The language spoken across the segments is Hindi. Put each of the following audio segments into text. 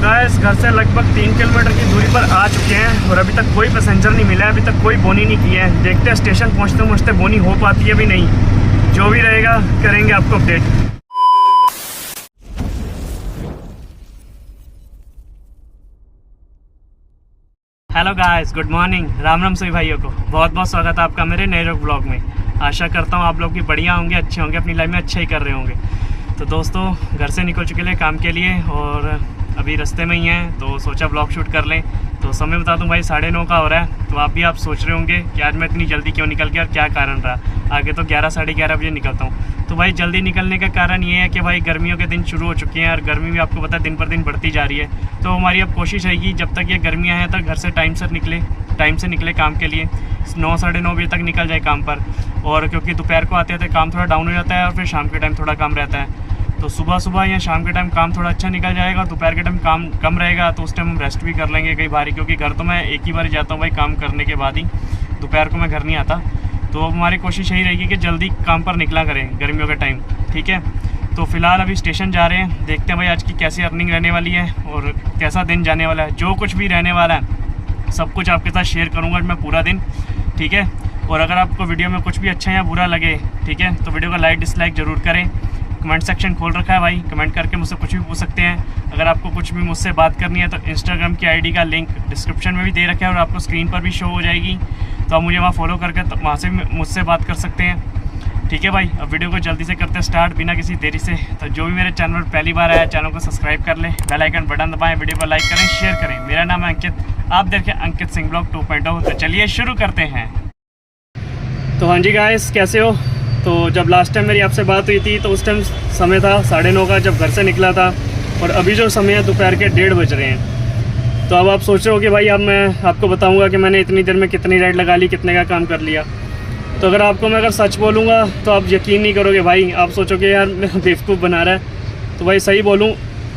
गाइस घर से लगभग 3 किलोमीटर की दूरी पर आ चुके हैं और अभी तक कोई पैसेंजर नहीं मिला है, अभी तक कोई बोनी नहीं की है। देखते हैं स्टेशन पहुंचते पहुंचते बोनी हो पाती है भी नहीं। जो भी रहेगा करेंगे आपको update. Hello guys, good morning, Ram Ram सभी भाइयों को बहुत बहुत स्वागत है आपका मेरे नए ब्लॉग में। आशा करता हूँ आप लोग भी बढ़िया होंगे, अच्छे होंगे, अपनी लाइफ में अच्छे ही कर रहे होंगे। तो दोस्तों घर से निकल चुके हैं काम के लिए और अभी रास्ते में ही हैं, तो सोचा ब्लॉग शूट कर लें। तो समय बता दूं भाई 9:30 का हो रहा है। तो आप सोच रहे होंगे कि आज मैं इतनी जल्दी क्यों निकल गया और क्या कारण रहा। आगे तो 11 साढ़े 11 बजे निकलता हूँ। तो भाई जल्दी निकलने का कारण ये है कि भाई गर्मियों के दिन शुरू हो चुके हैं और गर्मी भी आपको पता है दिन पर दिन बढ़ती जा रही है। तो हमारी अब कोशिश रहेगी जब तक ये गर्मियाँ हैं तक घर से टाइम से निकले काम के लिए। 9 साढ़े 9 बजे तक निकल जाए काम पर। और क्योंकि दोपहर को आते आते काम थोड़ा डाउन हो जाता है और फिर शाम के टाइम थोड़ा कम रहता है। तो सुबह या शाम के टाइम काम थोड़ा अच्छा निकल जाएगा और दोपहर के टाइम काम कम रहेगा, तो उस टाइम हम रेस्ट भी कर लेंगे कई बार, क्योंकि घर तो मैं एक ही बार जाता हूँ भाई काम करने के बाद ही। दोपहर को मैं घर नहीं आता। तो अब हमारी कोशिश यही रहेगी कि जल्दी काम पर निकला करें गर्मियों के टाइम, ठीक है। तो फ़िलहाल अभी स्टेशन जा रहे हैं, देखते हैं भाई आज की कैसी अर्निंग रहने वाली है और कैसा दिन जाने वाला है। जो कुछ भी रहने वाला है सब कुछ आपके साथ शेयर करूँगा मैं पूरा दिन, ठीक है। और अगर आपको वीडियो में कुछ भी अच्छा या बुरा लगे, ठीक है, तो वीडियो को लाइक डिसलाइक ज़रूर करें। कमेंट सेक्शन खोल रखा है भाई, कमेंट करके मुझसे कुछ भी पूछ सकते हैं। अगर आपको कुछ भी मुझसे बात करनी है तो इंस्टाग्राम की आईडी का लिंक डिस्क्रिप्शन में भी दे रखा है और आपको स्क्रीन पर भी शो हो जाएगी। तो आप मुझे वहाँ फॉलो करके तो वहाँ से मुझसे बात कर सकते हैं, ठीक है भाई। अब वीडियो को जल्दी से करते हैं स्टार्ट बिना किसी देरी से। तो जो भी मेरे चैनल पर पहली बार आया चैनल को सब्सक्राइब कर लें, बेल आइकन बटन दबाएं, वीडियो को लाइक करें, शेयर करें। मेरा नाम है अंकित, आप देखें अंकित सिंह ब्लॉग 2.0। तो चलिए शुरू करते हैं। तो हाँ जी गाइस, कैसे हो? तो जब लास्ट टाइम मेरी आपसे बात हुई थी तो उस टाइम समय था 9:30 का जब घर से निकला था, और अभी जो समय है दोपहर के 1:30 बज रहे हैं। तो अब आप सोच रहे हो कि भाई अब मैं आपको बताऊंगा कि मैंने इतनी देर में कितनी राइड लगा ली, कितने का काम कर लिया। तो अगर सच बोलूँगा तो आप यकीन नहीं करोगे भाई, आप सोचोगे यार मैं बेवकूफ़ बना रहा है। तो भाई सही बोलूँ,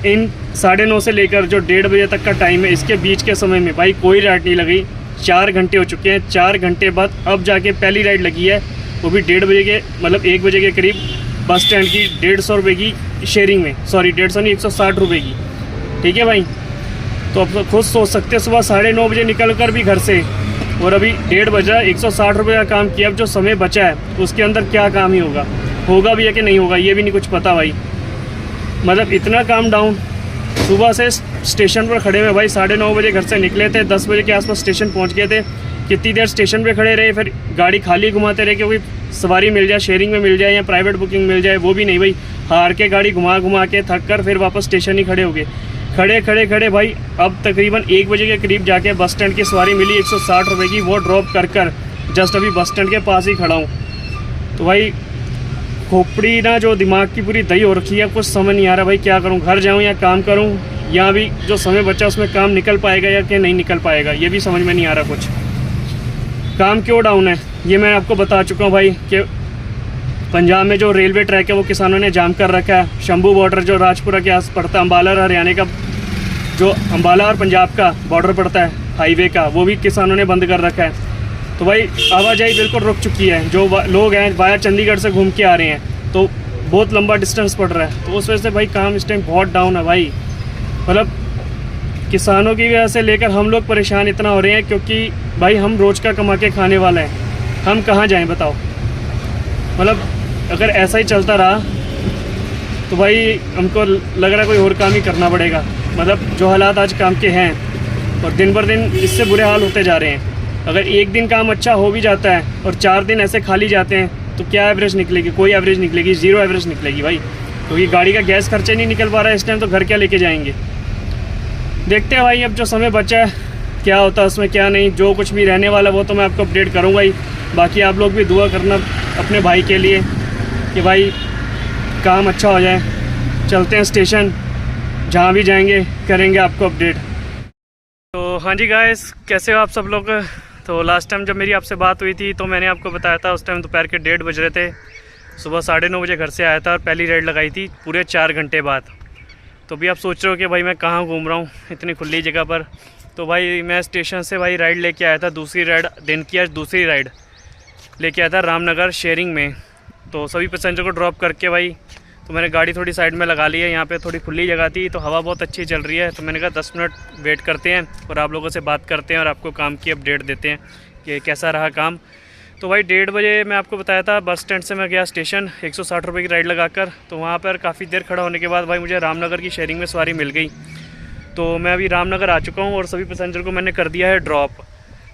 इन 9:30 से लेकर जो 1:30 बजे तक का टाइम है, इसके बीच के समय में भाई कोई राइड नहीं लगी। 4 घंटे हो चुके हैं। 4 घंटे बाद अब जाके पहली राइड लगी है, वो भी 1:30 बजे के 1 बजे के करीब बस स्टैंड की 150 रुपये की शेयरिंग में, सॉरी 150 नहीं 160 रुपये की, ठीक है भाई। तो अब तो खुद सोच सकते हैं सुबह 9:30 बजे निकल कर भी घर से, और अभी 1:30 बजा 160 रुपये का काम किया। अब जो समय बचा है उसके अंदर क्या काम ही होगा भी है कि नहीं होगा ये भी नहीं कुछ पता भाई। मतलब इतना काम डाउन। सुबह से स्टेशन पर खड़े हुए भाई 9:30 बजे घर से निकले थे, 10 बजे के आसपास स्टेशन पहुँच गए थे। कितनी देर स्टेशन पे खड़े रहे, फिर गाड़ी खाली घुमाते रहे, क्योंकि सवारी मिल जाए, शेयरिंग में मिल जाए या प्राइवेट बुकिंग मिल जाए, वो भी नहीं भाई। हार के गाड़ी घुमा के थक कर फिर वापस स्टेशन ही खड़े हो गए। खड़े भाई अब तकरीबन 1 बजे के करीब जाके बस स्टैंड की सवारी मिली 160 रुपये की, वो ड्रॉप कर जस्ट अभी बस स्टैंड के पास ही खड़ा हूँ। तो भाई खोपड़ी ना जो दिमाग की पूरी दही हो रखी है, कुछ समझ नहीं आ रहा भाई क्या करूँ, घर जाऊँ या काम करूँ, या भी जो समय बचा उसमें काम निकल पाएगा या कि नहीं निकल पाएगा, ये भी समझ में नहीं आ रहा कुछ। काम क्यों डाउन है ये मैं आपको बता चुका हूँ भाई, कि पंजाब में जो रेलवे ट्रैक है वो किसानों ने जाम कर रखा है। शंभू बॉर्डर जो राजपुरा के आस पड़ता है, अम्बाला और हरियाणा का, जो अम्बाला और पंजाब का बॉर्डर पड़ता है हाईवे का, वो भी किसानों ने बंद कर रखा है। तो भाई आवाजाही बिल्कुल रुक चुकी है। जो लोग हैं वाया चंडीगढ़ से घूम के आ रहे हैं, तो बहुत लंबा डिस्टेंस पड़ रहा है। तो उस वजह से भाई काम इस टाइम बहुत डाउन है भाई। मतलब किसानों की वजह से लेकर हम लोग परेशान इतना हो रहे हैं, क्योंकि भाई हम रोज़ का कमा के खाने वाले हैं, हम कहाँ जाएं बताओ। मतलब अगर ऐसा ही चलता रहा तो भाई हमको लग रहा है कोई और काम ही करना पड़ेगा। मतलब जो हालात आज काम के हैं और दिन पर दिन इससे बुरे हाल होते जा रहे हैं। अगर एक दिन काम अच्छा हो भी जाता है और 4 दिन ऐसे खाली जाते हैं तो क्या एवरेज निकलेगी? कोई एवरेज निकलेगी, 0 एवरेज निकलेगी भाई। क्योंकि गाड़ी का गैस खर्चा नहीं निकल पा रहा है इस टाइम, तो घर क्या लेके जाएंगे। देखते हैं भाई अब जो समय बचा है क्या होता है उसमें, क्या नहीं। जो कुछ भी रहने वाला वो तो मैं आपको अपडेट करूँगा ही। बाकी आप लोग भी दुआ करना अपने भाई के लिए कि भाई काम अच्छा हो जाए। चलते हैं स्टेशन, जहाँ भी जाएंगे करेंगे आपको अपडेट। तो हाँ जी गाइस, कैसे हो आप सब लोग? तो लास्ट टाइम जब मेरी आपसे बात हुई थी तो मैंने आपको बताया था, उस टाइम दोपहर के 1:30 बज रहे थे। सुबह 9:30 बजे घर से आया था और पहली राइड लगाई थी पूरे 4 घंटे बाद। तो भी आप सोच रहे हो कि भाई मैं कहाँ घूम रहा हूँ इतनी खुली जगह पर। तो भाई मैं स्टेशन से भाई राइड लेके आया था, दूसरी राइड दिन की आज दूसरी राइड लेके आया था रामनगर शेयरिंग में। तो सभी पैसेंजर को ड्रॉप करके भाई तो मैंने गाड़ी थोड़ी साइड में लगा ली है। यहाँ पे थोड़ी खुली जगह थी तो हवा बहुत अच्छी चल रही है, तो मैंने कहा 10 मिनट वेट करते हैं और आप लोगों से बात करते हैं और आपको काम की अपडेट देते हैं कि कैसा रहा काम। तो भाई 1:30 बजे मैं आपको बताया था, बस स्टैंड से मैं गया स्टेशन 160 रुपये की राइड लगाकर। तो वहाँ पर काफ़ी देर खड़ा होने के बाद भाई मुझे रामनगर की शेयरिंग में सवारी मिल गई। तो मैं अभी रामनगर आ चुका हूँ और सभी पैसेंजर को मैंने कर दिया है ड्रॉप।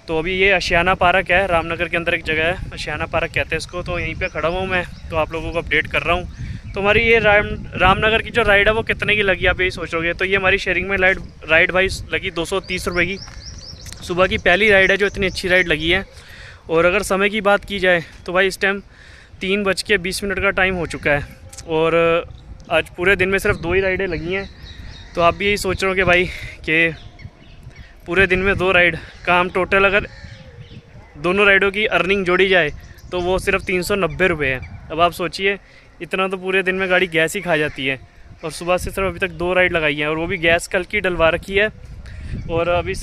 तो अभी ये आशियाना पार्क है, रामनगर के अंदर एक जगह है, आशियाना पार्क कहते हैं इसको। तो यहीं पे खड़ा हूँ मैं, तो आप लोगों को अपडेट कर रहा हूँ। तो हमारी ये रामनगर की जो राइड है वो कितने की लगी आप यही सोचोगे। तो ये हमारी शेयरिंग में राइड भाई लगी 230 रुपये की। सुबह की पहली राइड है जो इतनी अच्छी राइड लगी है। और अगर समय की बात की जाए तो भाई इस टाइम 3:20 का टाइम हो चुका है और आज पूरे दिन में सिर्फ 2 ही राइडें लगी हैं। तो आप भी यही सोच रहे हो कि भाई कि पूरे दिन में 2 राइड, काम टोटल अगर दोनों राइडों की अर्निंग जोड़ी जाए तो वो सिर्फ 390 रुपये है। अब आप सोचिए, इतना तो पूरे दिन में गाड़ी गैस ही खा जाती है और सुबह से सिर्फ अभी तक 2 राइड लगाई हैं और वो भी गैस कल की डलवा रखी है। और अभी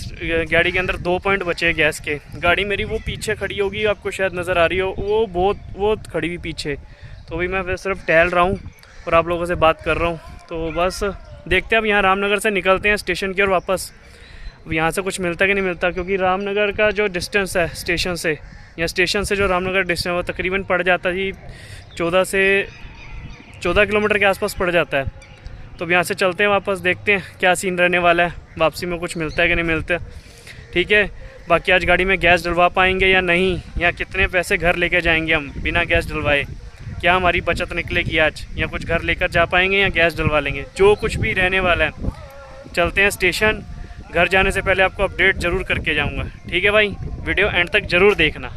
गाड़ी के अंदर 2 पॉइंट बचे हैं गैस के। गाड़ी मेरी वो पीछे खड़ी होगी, आपको शायद नज़र आ रही हो, वो खड़ी हुई पीछे। तो अभी मैं सिर्फ टहल रहा हूँ और आप लोगों से बात कर रहा हूँ। तो बस देखते हैं, अब यहाँ रामनगर से निकलते हैं स्टेशन की और वापस। अब यहाँ से कुछ मिलता कि नहीं मिलता, क्योंकि रामनगर का जो डिस्टेंस है स्टेशन से, या स्टेशन से जो रामनगर डिस्टेंस वो तकरीबन पड़ जाता है 14 किलोमीटर के आसपास पड़ जाता है। तो अब यहाँ से चलते हैं वापस, देखते हैं क्या सीन रहने वाला है, वापसी में कुछ मिलता है कि नहीं मिलता। ठीक है, बाकी आज गाड़ी में गैस डलवा पाएंगे या नहीं, या कितने पैसे घर लेके जाएंगे हम बिना गैस डलवाए, क्या हमारी बचत निकलेगी आज, या कुछ घर लेकर जा पाएंगे या गैस डलवा लेंगे, जो कुछ भी रहने वाला है। चलते हैं स्टेशन, घर जाने से पहले आपको अपडेट ज़रूर करके जाऊँगा। ठीक है भाई, वीडियो एंड तक ज़रूर देखना।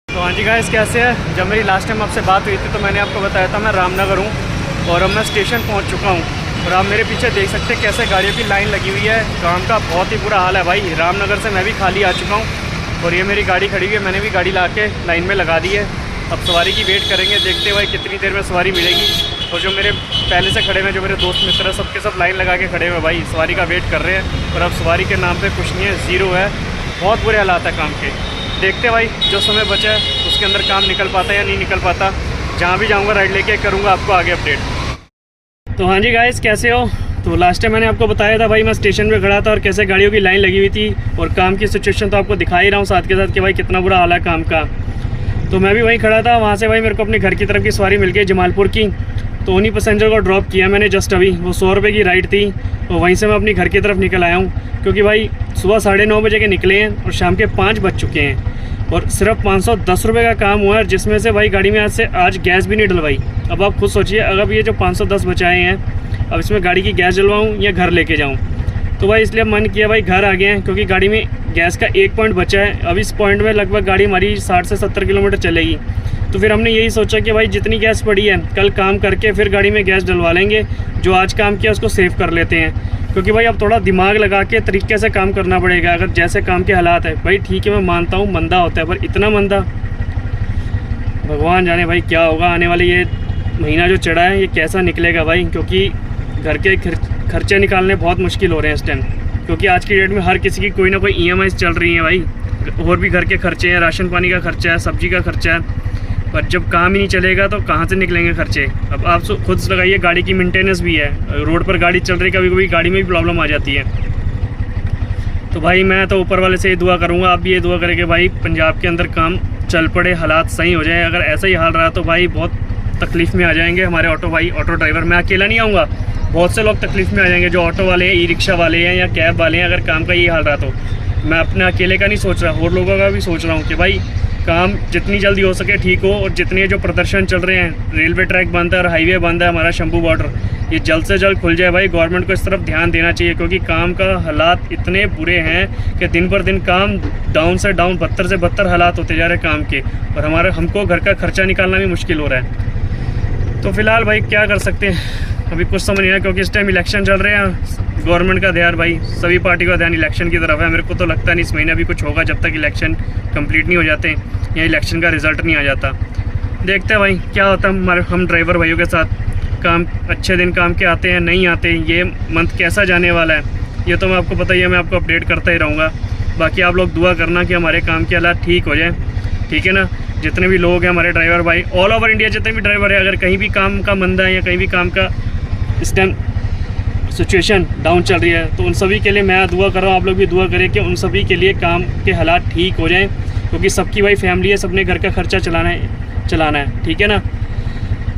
तो हाँ जी गाइस, कैसे है? जब मेरी लास्ट टाइम आपसे बात हुई थी तो मैंने आपको बताया था मैं रामनगर हूँ और अब मैं स्टेशन पहुँच चुका हूँ। और आप मेरे पीछे देख सकते हैं कैसे गाड़ियों की लाइन लगी हुई है। काम का बहुत ही बुरा हाल है भाई। रामनगर से मैं भी खाली आ चुका हूँ और ये मेरी गाड़ी खड़ी हुई है, मैंने भी गाड़ी ला के लाइन में लगा दी है। अब सवारी की वेट करेंगे, देखते भाई कितनी देर में सवारी मिलेगी। और जो मेरे पहले से खड़े हुए, जो मेरे दोस्त मित्र हैं, सबके सब लाइन लगा के खड़े हुए भाई, सवारी का वेट कर रहे हैं। और अब सवारी के नाम पे कुछ नहीं है, ज़ीरो है। बहुत बुरे हालात है काम के। देखते भाई जो समय बचा है उसके अंदर काम निकल पाता है या नहीं निकल पाता। जहाँ भी जाऊँगा राइड लेके करूँगा आपको आगे अपडेट। तो हाँ जी गाइस, कैसे हो? तो लास्ट टाइम मैंने आपको बताया था भाई मैं स्टेशन पे खड़ा था और कैसे गाड़ियों की लाइन लगी हुई थी और काम की सिचुएशन तो आपको दिखा ही रहा हूँ साथ के साथ कि भाई कितना बुरा हाल है काम का। तो मैं भी वहीं खड़ा था, वहाँ से भाई मेरे को अपने घर की तरफ की सवारी मिल गई जमालपुर की। तो उन्हीं पैसेंजर को ड्रॉप किया मैंने जस्ट अभी, वो 100 रुपये की राइड थी। और वहीं से मैं अपनी घर की तरफ निकल आया हूँ, क्योंकि भाई सुबह 9:30 बजे के निकले हैं और शाम के 5 बज चुके हैं और सिर्फ 510 रुपये का काम हुआ है, जिसमें से भाई गाड़ी में आज गैस भी नहीं डलवाई। अब आप खुद सोचिए, अगर ये जो 510 बचाए हैं, अब इसमें गाड़ी की गैस डलवाऊँ या घर लेके जाऊँ। तो भाई इसलिए मन किया भाई घर आ गए हैं, क्योंकि गाड़ी में गैस का 1 पॉइंट बचा है। अब इस पॉइंट में लगभग गाड़ी हमारी 60 से 70 किलोमीटर चलेगी। तो फिर हमने यही सोचा कि भाई जितनी गैस पड़ी है कल काम करके फिर गाड़ी में गैस डलवा लेंगे, जो आज काम किया उसको सेव कर लेते हैं। क्योंकि भाई अब थोड़ा दिमाग लगा के तरीके से काम करना पड़ेगा। अगर जैसे काम के हालात है भाई, ठीक है मैं मानता हूँ मंदा होता है, पर इतना मंदा भगवान जाने भाई क्या होगा। आने वाले ये महीना जो चढ़ा है ये कैसा निकलेगा भाई, क्योंकि घर के खर्चे निकालने बहुत मुश्किल हो रहे हैं इस टाइम। क्योंकि आज की डेट में हर किसी की कोई ना कोई EMI चल रही है भाई, और भी घर के खर्चे हैं, राशन पानी का खर्चा है, सब्जी का खर्चा है। पर जब काम ही नहीं चलेगा तो कहाँ से निकलेंगे खर्चे। अब आप खुद लगाइए, गाड़ी की मेंटेनेंस भी है, रोड पर गाड़ी चल रही, कभी कभी गाड़ी में भी प्रॉब्लम आ जाती है। तो भाई मैं तो ऊपर वाले से ही दुआ करूँगा, आप भी ये दुआ करें कि भाई पंजाब के अंदर काम चल पड़े, हालात सही हो जाए। अगर ऐसा ही हाल रहा तो भाई बहुत तकलीफ़ में आ जाएंगे हमारे ऑटो भाई, ऑटो ड्राइवर। मैं अकेला नहीं आऊँगा, बहुत से लोग तकलीफ़ में आ जाएंगे, जो ऑटो वाले हैं, ई-रिक्शा वाले हैं या कैब वाले हैं। अगर काम का ये हाल रहा तो मैं अपने अकेले का नहीं सोच रहा, और लोगों का भी सोच रहा हूँ कि भाई काम जितनी जल्दी हो सके ठीक हो। और जितने जो प्रदर्शन चल रहे हैं, रेलवे ट्रैक बंद है और हाईवे बंद है हमारा शंभू बॉर्डर, ये जल्द से जल्द खुल जाए भाई। गवर्नमेंट को इस तरफ ध्यान देना चाहिए, क्योंकि काम का हालात इतने बुरे हैं कि दिन पर दिन काम डाउन से डाउन, बदतर से बदतर हालात होते जा रहे हैं काम के। और हमको घर का खर्चा निकालना भी मुश्किल हो रहा है। तो फिलहाल भाई क्या कर सकते हैं, अभी कुछ समझ नहीं आया, क्योंकि इस टाइम इलेक्शन चल रहे हैं। गवर्नमेंट का ध्यान भाई, सभी पार्टी का ध्यान इलेक्शन की तरफ है। मेरे को तो लगता नहीं इस महीने भी कुछ होगा, जब तक इलेक्शन कंप्लीट नहीं हो जाते या इलेक्शन का रिज़ल्ट नहीं आ जाता। देखते हैं भाई क्या होता है हम ड्राइवर भाइयों के साथ। काम अच्छे दिन काम के आते हैं, नहीं आते, ये मंथ कैसा जाने वाला है ये तो मैं आपको पता ही है, मैं आपको अपडेट करता ही रहूँगा। बाकी आप लोग दुआ करना कि हमारे काम के हालात ठीक हो जाए, ठीक है ना। जितने भी लोग हैं हमारे ड्राइवर भाई, ऑल ओवर इंडिया जितने भी ड्राइवर है, अगर कहीं भी काम का मंदा है या कहीं भी काम का इस टाइम सिचुएशन डाउन चल रही है, तो उन सभी के लिए मैं दुआ कर रहा हूँ, आप लोग भी दुआ करें कि उन सभी के लिए काम के हालात ठीक हो जाएं, क्योंकि सबकी भाई फैमिली है, सबने घर का खर्चा चलाना है, ठीक है ना।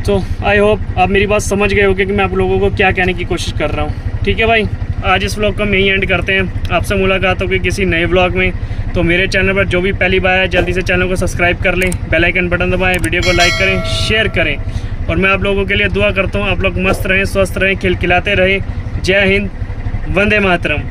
तो आई होप आप मेरी बात समझ गए होगे कि मैं आप लोगों को क्या कहने की कोशिश कर रहा हूँ, ठीक है भाई। आज इस व्लॉग को हम यहीं एंड करते हैं, आपसे मुलाकात होगी किसी नए व्लॉग में। तो मेरे चैनल पर जो भी पहली बार है जल्दी से चैनल को सब्सक्राइब कर लें, बेल आइकन बटन दबाएं, वीडियो को लाइक करें, शेयर करें, और मैं आप लोगों के लिए दुआ करता हूँ आप लोग मस्त रहें, स्वस्थ रहें, खिलखिलाते रहें। जय हिंद, वंदे मातरम।